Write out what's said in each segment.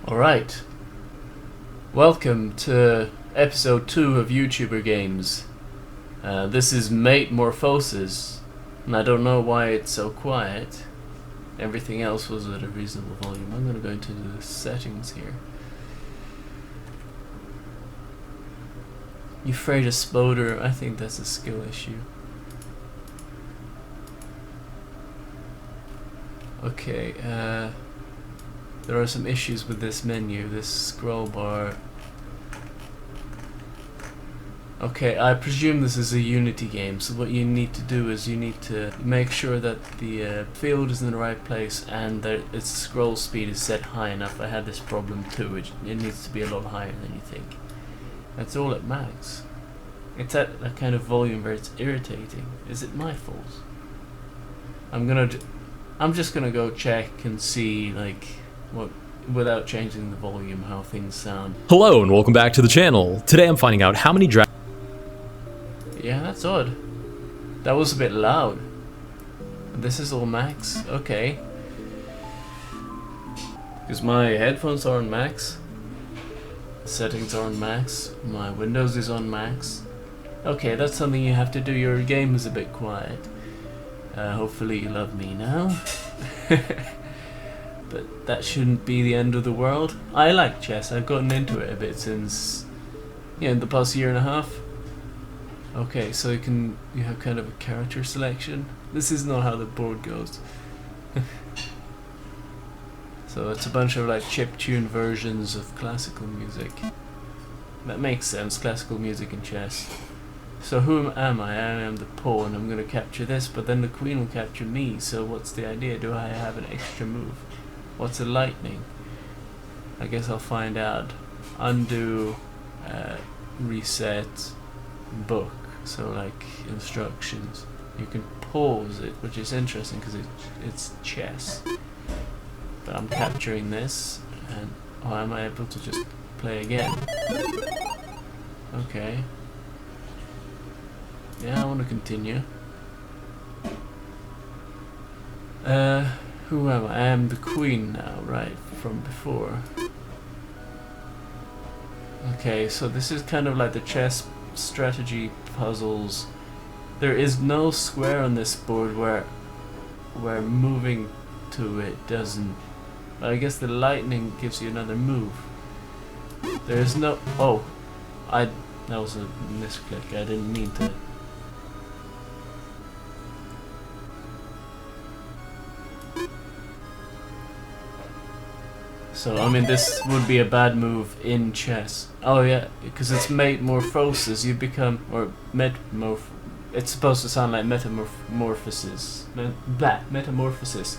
Alright, welcome to episode 2 of YouTuber Games. This is Metamorphosis, and I don't know why it's so quiet. Everything else was at a reasonable volume. I'm going to go into the settings here. You afraid of Spoder? I think that's a skill issue. Okay, there are some issues with this menu, this scroll bar. Okay, I presume this is a Unity game, so what you need to do is you need to make sure that the field is in the right place and that its scroll speed is set high enough. I had this problem too, it needs to be a lot higher than you think. That's all at max. It's at a kind of volume where it's irritating. Is it my fault? I'm just gonna go check and see, like, what, without changing the volume, how things sound. Hello and welcome back to the channel. Today I'm finding out how many Yeah, that's odd. That was a bit loud. This is all max? Okay. Because my headphones are on max. Settings are on max. My Windows is on max. Okay, that's something you have to do. Your game is a bit quiet. Hopefully you love me now. But that shouldn't be the end of the world. I like chess. I've gotten into it a bit since, in the past year and a half. Okay, so you have kind of a character selection. This is not how the board goes. So it's a bunch of like chiptune versions of classical music. That makes sense, classical music and chess. So who am I? I am the pawn. I'm going to capture this, but then the queen will capture me. So what's the idea? Do I have an extra move? What's a lightning? I guess I'll find out. Undo, reset, book. So like instructions. You can pause it, which is interesting because it's chess. But I'm capturing this, and am I able to just play again? Okay. Yeah, I want to continue. Who am I? I am the queen now, right, from before. Okay, so this is kind of like the chess strategy puzzles. There is no square on this board where moving to it doesn't. But I guess the lightning gives you another move. There is no. Oh, that was a misclick. I didn't mean to. So, I mean, this would be a bad move in chess. Oh yeah, because it's Metamorphosis, you become, or it's supposed to sound like metamorphosis. Metamorphosis.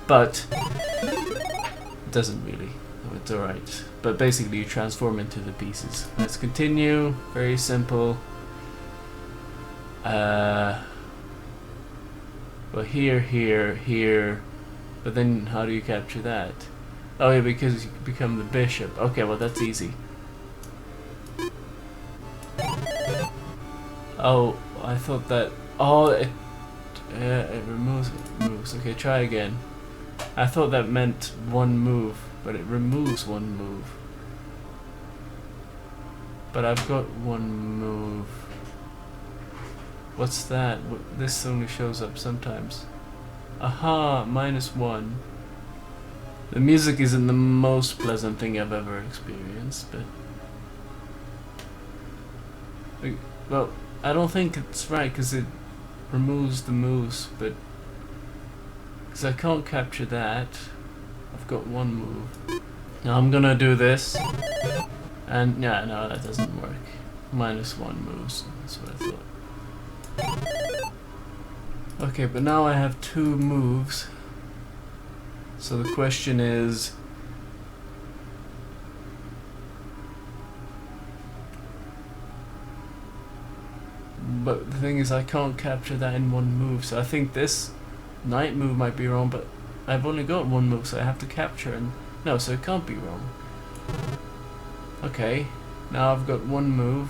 But, it doesn't really. Oh, it's alright. But basically you transform into the pieces. Let's continue, very simple. Well, here. But then how do you capture that? Oh yeah, because you become the bishop. Okay, well that's easy. Oh, I thought that. Oh, it removes moves. Okay, try again. I thought that meant one move, but it removes one move. But I've got one move. What's that? This only shows up sometimes. Aha, -1. The music isn't the most pleasant thing I've ever experienced, but... Well, I don't think it's right, because it removes the moves, but... Because I can't capture that. I've got one move. Now I'm gonna do this. And, yeah, no, that doesn't work. -1 moves, that's what I thought. Okay, but now I have 2 moves. So the question is, but the thing is I can't capture that in one move, so I think this knight move might be wrong, but I've only got one move, so I have to capture, and no, so it can't be wrong. Okay, now I've got one move,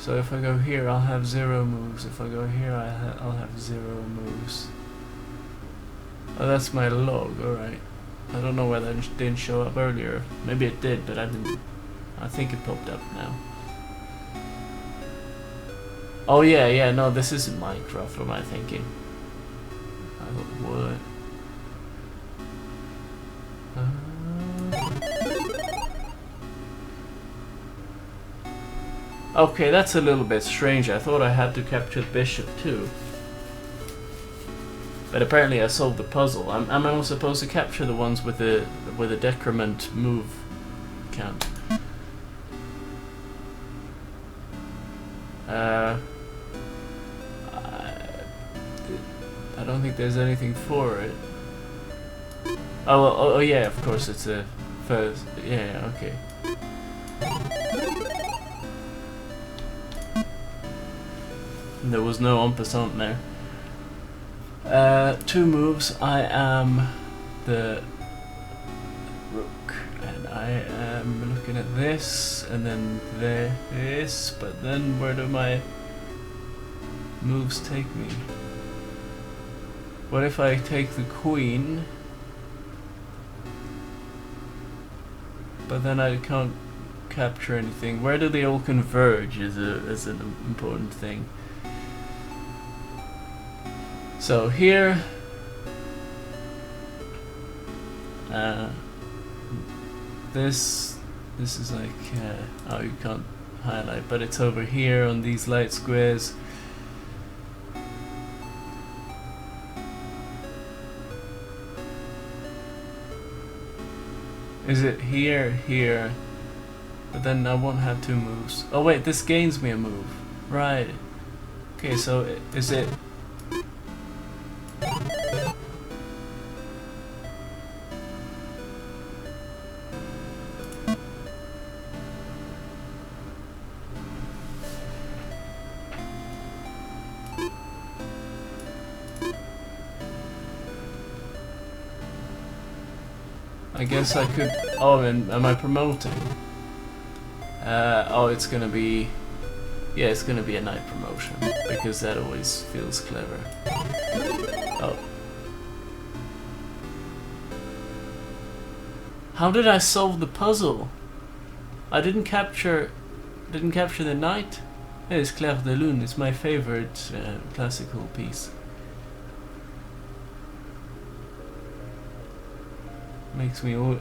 So if I go here, I'll have 0 moves. If I go here, I'll have 0 moves. Oh, that's my log. Alright. I don't know why that didn't show up earlier. Maybe it did, but I didn't. I think it popped up now. Oh yeah, no, this isn't Minecraft. What am I thinking? I thought, what? Okay, that's a little bit strange. I thought I had to capture the bishop too. But apparently I solved the puzzle. I'm only supposed to capture the ones with the decrement move count. I don't think there's anything for it. Oh yeah, of course it's a first. Yeah, okay. There was no en passant there. 2 moves. I am the rook, and I am looking at this, and then this. But then where do my moves take me? What if I take the queen? But then I can't capture anything. Where do they all converge is an important thing. So here, this is like, oh, you can't highlight, but it's over here on these light squares. Is it here, but then I won't have 2 moves. Oh wait, this gains me a move, right? Okay, so is it? I guess I could. Oh, and am I promoting? Oh, it's gonna be. Yeah, it's gonna be a night promotion because that always feels clever. Oh. How did I solve the puzzle? I didn't capture the knight. It is Clair de Lune. It's my favorite classical piece.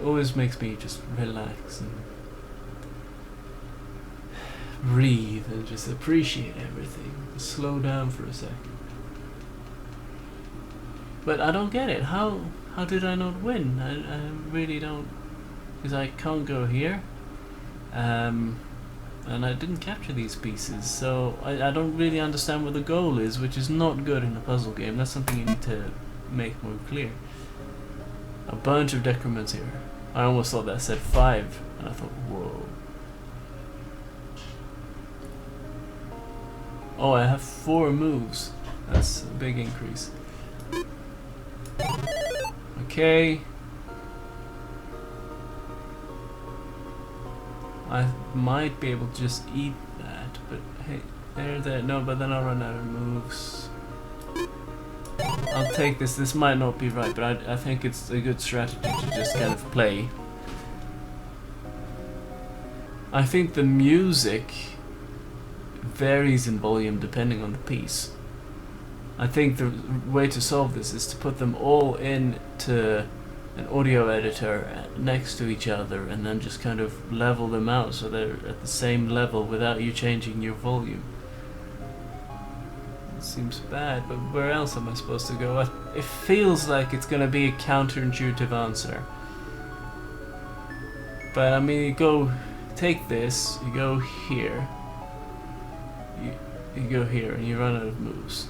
Always makes me just relax and breathe and just appreciate everything. Slow down for a second. But I don't get it. How did I not win? I really don't, because I can't go here, and I didn't capture these pieces. So I don't really understand what the goal is, which is not good in a puzzle game. That's something you need to make more clear. A bunch of decrements here. I almost thought that said 5, and I thought, whoa. Oh, I have 4 moves. That's a big increase. Okay. I might be able to just eat that, but hey, there. No, but then I'll run out of moves. I'll take this. This might not be right, but I think it's a good strategy to just kind of play. I think the music varies in volume depending on the piece. I think the way to solve this is to put them all into an audio editor next to each other and then just kind of level them out so they're at the same level without you changing your volume. Seems bad, but where else am I supposed to go? It feels like it's gonna be a counterintuitive answer. But I mean, you go take this, you go here, you go here, and you run out of moves.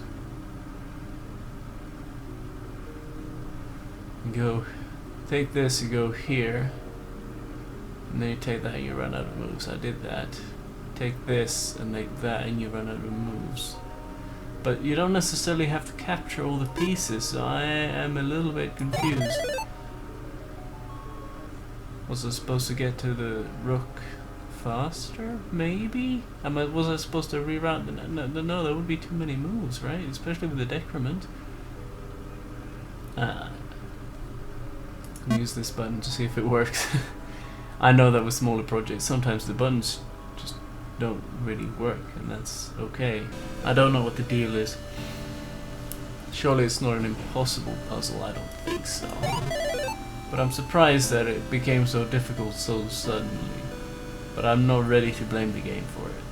You go take this, you go here, and then you take that and you run out of moves. I did that. Take this and make that and you run out of moves. But you don't necessarily have to capture all the pieces, so I am a little bit confused. Was I supposed to get to the rook faster? Maybe? Was I supposed to reroute? No, that would be too many moves, right? Especially with the decrement. Use this button to see if it works. I know that with smaller projects, sometimes the buttons just don't really work, and that's okay. I don't know what the deal is. Surely it's not an impossible puzzle, I don't think so. But I'm surprised that it became so difficult so suddenly. But I'm not ready to blame the game for it.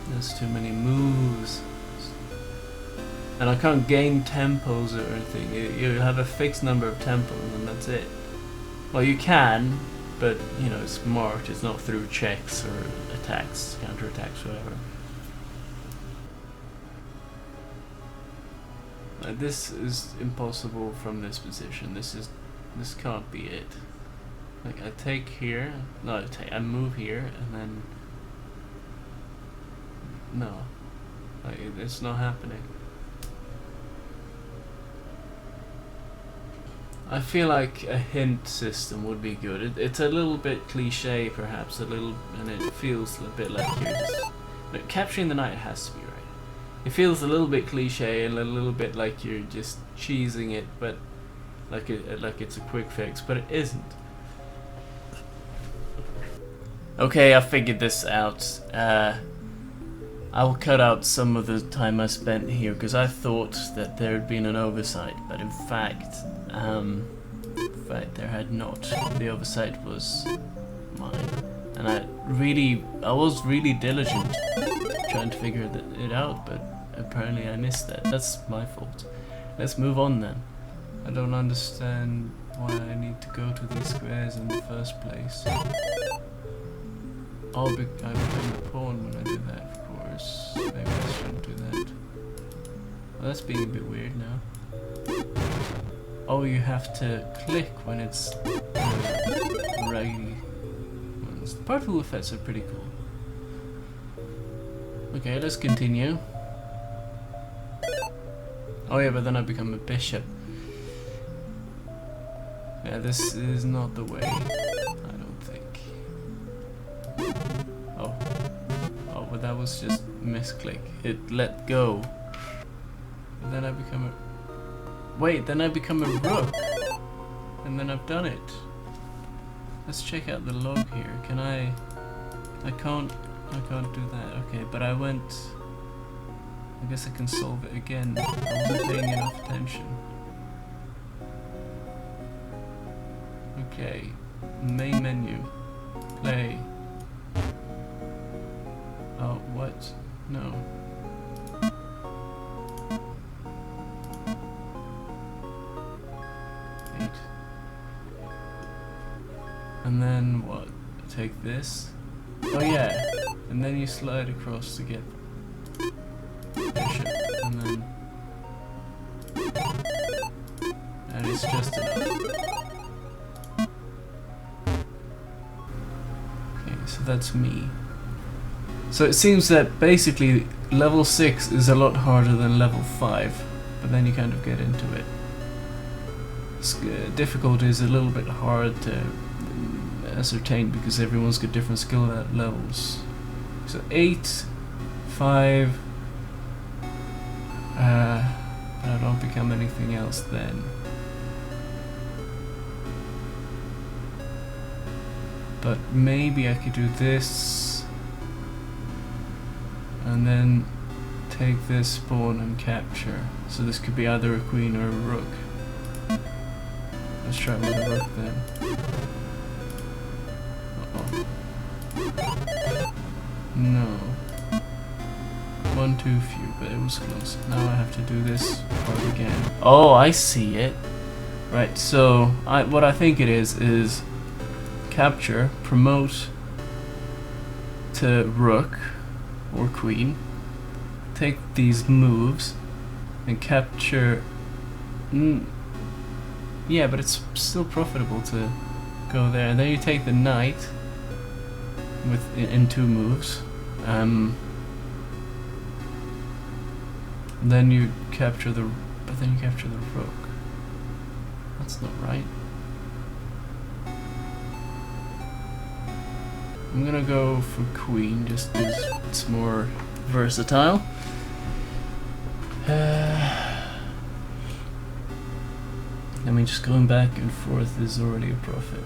There's too many moves. And I can't gain tempos or anything. You have a fixed number of tempos and that's it. Well, you can, but you know, it's marked. It's not through checks or attacks, counter-attacks, whatever. This is impossible from this position. This can't be it. Like I take here, no, I move here, and then no, like it's not happening. I feel like a hint system would be good. It's a little bit cliche, perhaps, and it feels a bit like you're just... But capturing the night has to be right. It feels a little bit cliche and a little bit like you're just cheesing it, but like it's a quick fix, but it isn't. Okay, I figured this out. I'll cut out some of the time I spent here because I thought that there had been an oversight, but in fact there had not. The oversight was mine, and I was really diligent trying to figure it out, but apparently I missed that. That's my fault. Let's move on then. I don't understand why I need to go to these squares in the first place. I become a pawn when I do that, of course. Maybe I shouldn't do that. Well, that's being a bit weird now. Oh, you have to click when it's righty ones. The particle effects are pretty cool. Okay, let's continue. Oh yeah, but then I become a bishop. Yeah, this is not the way. I don't think. Oh, but that was just misclick. It let go. And then I become a... Wait, then I become a rook. And then I've done it. Let's check out the log here. Can I can't do that. Okay, but I guess I can solve it again. I wasn't paying enough attention. Okay, main menu, play. Oh, what? No. And then what? Take this. Oh yeah. And then you slide across to get bishop. And then... And it's just enough. Okay, so that's me. So it seems that basically level 6 is a lot harder than level 5. But then you kind of get into it. Difficulty is a little bit hard to ascertain because everyone's got different skill levels. So 8, 5, but I don't become anything else then. But maybe I could do this and then take this pawn and capture. So this could be either a queen or a rook. Let's try with a rook then. No. One too few, but it was close. Now I have to do this part again. Oh, I see it. Right, so what I think it is capture, promote to rook or queen, take these moves, and capture. Yeah, but it's still profitable to go there. And then you take the knight in 2 moves. Then you capture the rook. That's not right. I'm gonna go for queen just because it's more versatile. I mean, just going back and forth is already a profit.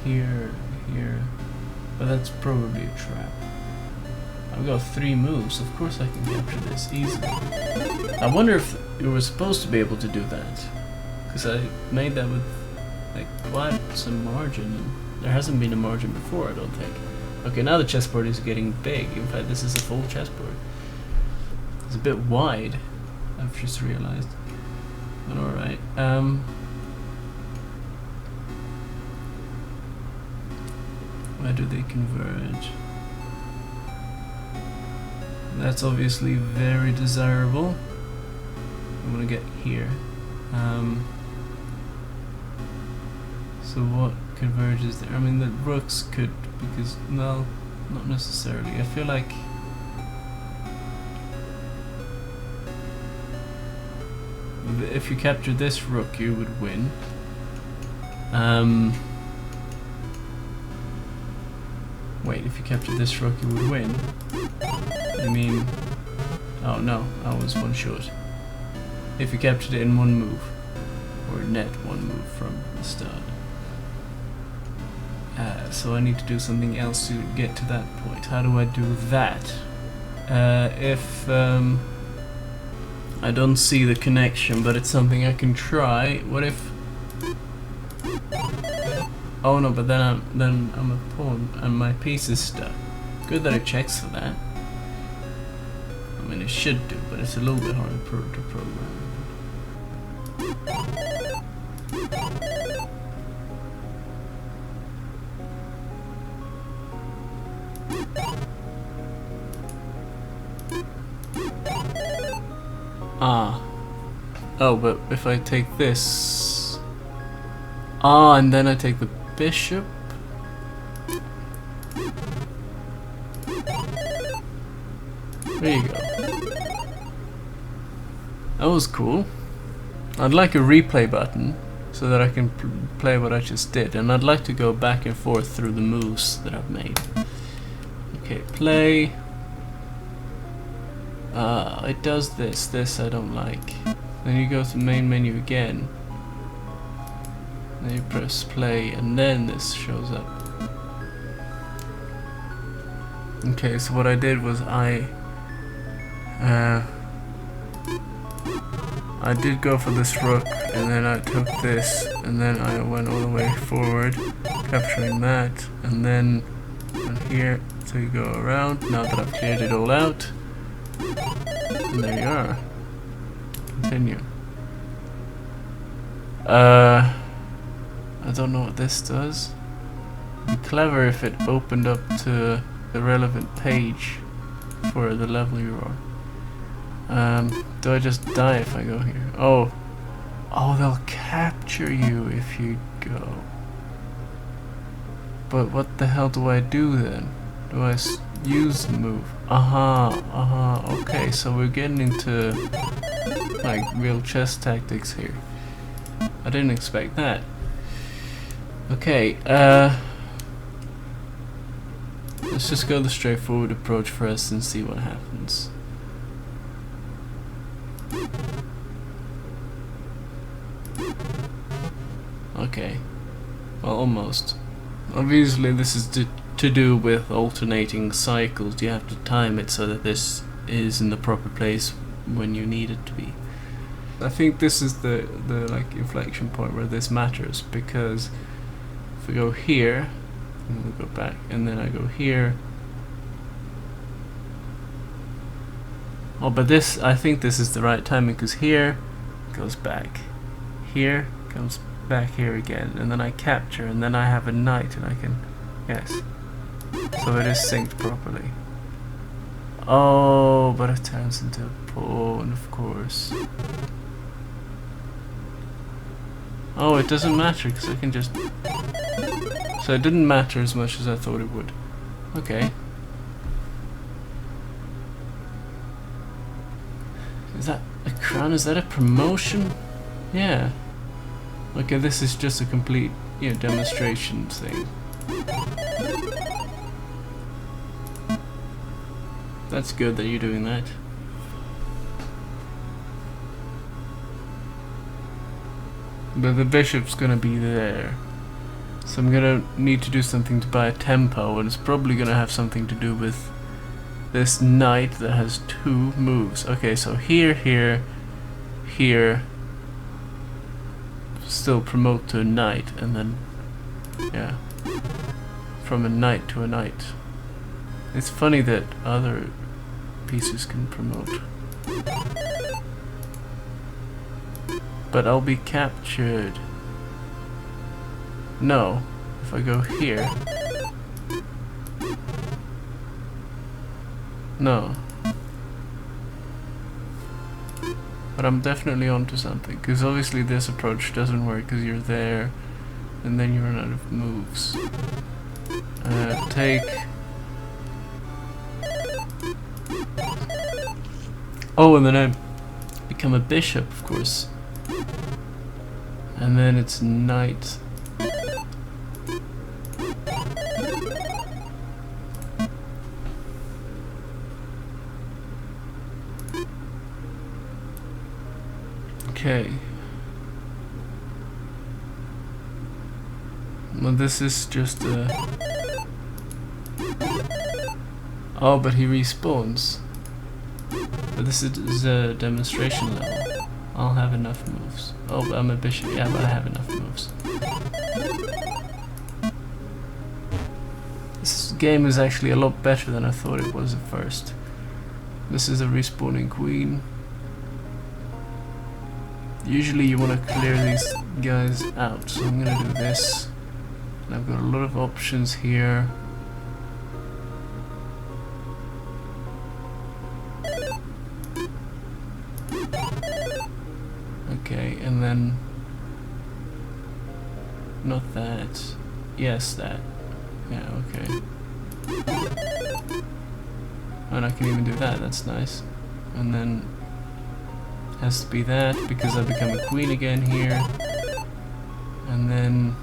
Here, here, but that's probably a trap. I've got 3 moves, of course I can capture this easily. I wonder if you were supposed to be able to do that, because I made that with like quite some margin, and there hasn't been a margin before, I don't think. Okay, now the chessboard is getting big. In fact, this is a full chessboard. It's a bit wide, I've just realized. But alright. Where do they converge? That's obviously very desirable. I'm gonna get here. So what converges there? I mean, the rooks could, because, no, not necessarily. I feel like if you capture this rook, you would win. Wait, if you capture this rook, you would win. I mean, oh no, I was one short. If you captured it in 1 move, or net 1 move from the start. So I need to do something else to get to that point. How do I do that? If I don't see the connection, but it's something I can try. What if? Oh no, but then I'm a pawn and my piece is stuck. Good that it checks for that. I mean, it should do, but it's a little bit hard to program. Ah. Oh, but if I take this... Ah, and then I take the bishop? There you go. That was cool. I'd like a replay button so that I can play what I just did, and I'd like to go back and forth through the moves that I've made. Okay, play. It does this. This I don't like. Then you go to main menu again. Then you press play, and then this shows up. Okay, so what I did was I did go for this rook, and then I took this, and then I went all the way forward, capturing that, and then went here to go around. Now that I've cleared it all out, and there you are. Continue. I don't know what this does. It'd be clever if it opened up to the relevant page for the level you are. Do I just die if I go here? Oh, they'll capture you if you go. But what the hell do I do then? Do I use the move? Okay, so we're getting into like real chess tactics here. I didn't expect that. Okay, let's just go the straightforward approach first and see what happens. Okay, well, almost. Obviously this is to do with alternating cycles. You have to time it so that this is in the proper place when you need it to be. I think this is the like inflection point where this matters, because if we go here, and we'll go back, and then I go here. Oh, but this, I think this is the right timing, because here goes back, here comes back here again, and then I capture, and then I have a knight, and I can, yes. So it is synced properly. Oh, but it turns into a pawn, of course. Oh, it doesn't matter, because I can just... So it didn't matter as much as I thought it would. Okay. Is that a crown? Is that a promotion? Yeah. Okay, this is just a complete, demonstration thing. That's good that you're doing that. But the bishop's gonna be there. So I'm gonna need to do something to buy a tempo, and it's probably gonna have something to do with this knight that has 2 moves. Okay, so here, here, here. Still promote to a knight, and then, yeah, from a knight to a knight. It's funny that other pieces can promote. But I'll be captured. No, if I go here. No. But I'm definitely onto something, because obviously this approach doesn't work because you're there and then you run out of moves. Take. Oh, and then I become a bishop, of course. And then it's knight. Okay. Well, this is just a... Oh, but he respawns. But this is a demonstration level. I'll have enough moves. Oh, but I'm a bishop. Yeah, but I have enough moves. This game is actually a lot better than I thought it was at first. This is a respawning queen. Usually you want to clear these guys out, so I'm gonna do this. And I've got a lot of options here. Okay, and then... Not that. Yes, that. Yeah, okay. And I can even do that, that's nice. And then... Has to be that, because I become a queen again here. And then...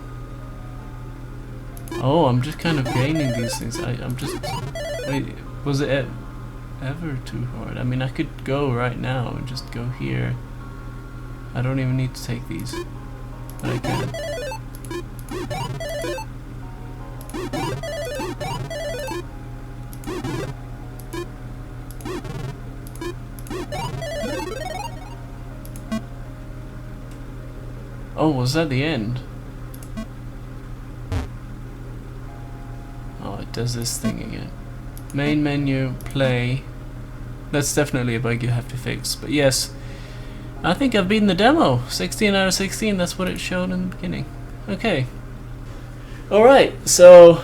Oh, I'm just kind of gaining these things. I'm just... Wait, was it ever too hard? I mean, I could go right now and just go here. I don't even need to take these. But I can. Oh, was that the end? Oh, it does this thing again. Main menu, play. That's definitely a bug you have to fix. But yes, I think I've beaten the demo. 16 out of 16, that's what it showed in the beginning. Okay. Alright, so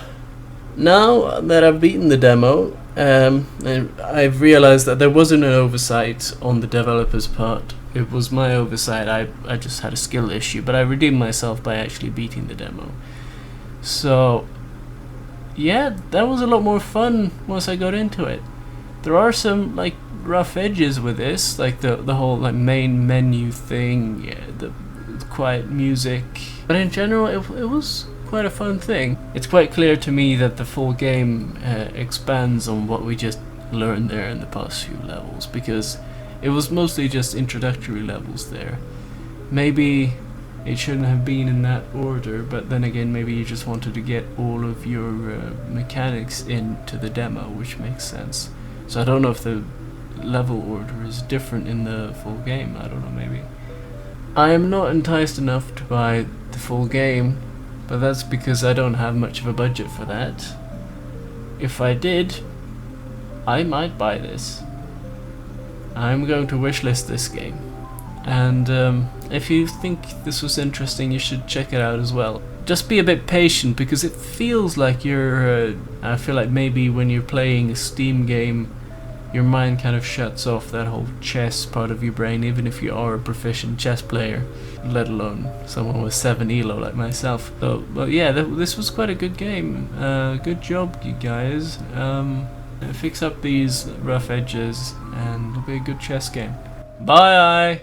now that I've beaten the demo, I've realized that there wasn't an oversight on the developer's part. It was my oversight. I just had a skill issue, but I redeemed myself by actually beating the demo. So yeah, that was a lot more fun once I got into it. There are some like rough edges with this, like the whole like main menu thing, yeah, the quiet music, but in general it was quite a fun thing. It's quite clear to me that the full game expands on what we just learned there in the past few levels, because it was mostly just introductory levels there. Maybe it shouldn't have been in that order, but then again, maybe you just wanted to get all of your mechanics into the demo, which makes sense. So I don't know if the level order is different in the full game. I don't know, maybe. I am not enticed enough to buy the full game, but that's because I don't have much of a budget for that. If I did, I might buy this. I'm going to wishlist this game, and if you think this was interesting, you should check it out as well. Just be a bit patient, because it feels like you're I feel like maybe when you're playing a Steam game, your mind kind of shuts off that whole chess part of your brain, even if you are a proficient chess player, let alone someone with 7 elo like myself. So, but yeah, this was quite a good game. Good job, you guys. Fix up these rough edges and it'll be a good chess game. Bye!